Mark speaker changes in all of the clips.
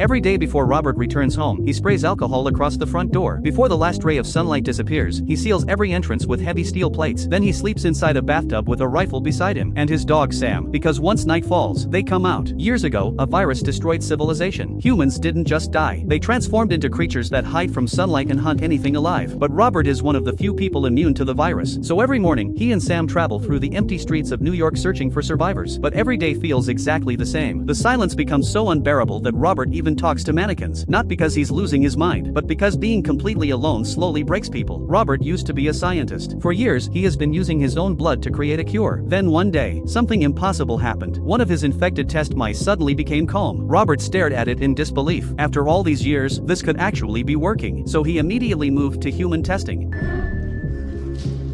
Speaker 1: Every day before Robert returns home, he sprays alcohol across the front door. Before the last ray of sunlight disappears, he seals every entrance with heavy steel plates. Then he sleeps inside a bathtub with a rifle beside him and his dog Sam, because once night falls, they come out. Years ago, a virus destroyed civilization. Humans didn't just die. They transformed into creatures that hide from sunlight and hunt anything alive. But Robert is one of the few people immune to the virus. So every morning, he and Sam travel through the empty streets of New York searching for survivors. But every day feels exactly the same. The silence becomes so unbearable that Robert even talks to mannequins. Not because he's losing his mind, but because being completely alone slowly breaks people. Robert used to be a scientist. For years, he has been using his own blood to create a cure. Then one day, something impossible happened. One of his infected test mice suddenly became calm. Robert stared at it in disbelief. After all these years, this could actually be working. So he immediately moved to human testing.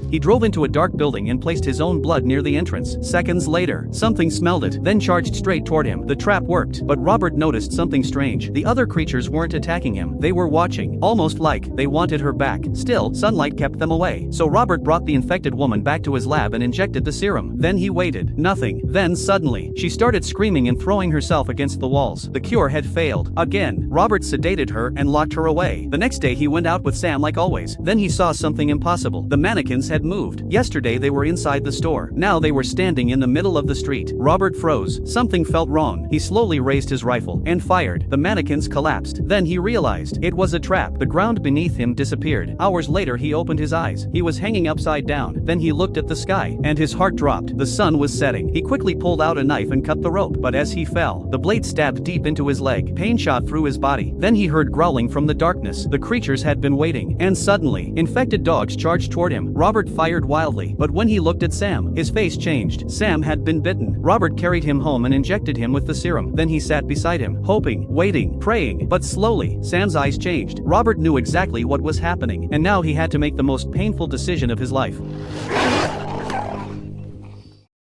Speaker 1: He drove into a dark building and placed his own blood near the entrance. Seconds later, something smelled it, then charged straight toward him. The trap worked, but Robert noticed something strange. The other creatures weren't attacking him. They were watching, almost like they wanted her back. Still, sunlight kept them away. So Robert brought the infected woman back to his lab and injected the serum. Then he waited. Nothing. Then suddenly, she started screaming and throwing herself against the walls. The cure had failed. Again, Robert sedated her and locked her away. The next day he went out with Sam like always. Then he saw something impossible. The mannequins had moved. Yesterday they were inside the store. Now they were standing in the middle of the street. Robert froze. Something felt wrong. He slowly raised his rifle and fired. The mannequins collapsed. Then he realized it was a trap. The ground beneath him disappeared. Hours later he opened his eyes. He was hanging upside down. Then he looked at the sky, and his heart dropped. The sun was setting. He quickly pulled out a knife and cut the rope. But as he fell, the blade stabbed deep into his leg. Pain shot through his body. Then he heard growling from the darkness. The creatures had been waiting. And suddenly, infected dogs charged toward him. Robert fired wildly, but when he looked at Sam, his face changed. Sam had been bitten. Robert carried him home and injected him with the serum. Then he sat beside him, hoping, waiting, praying. But slowly, Sam's eyes changed. Robert knew exactly what was happening, and now he had to make the most painful decision of his life.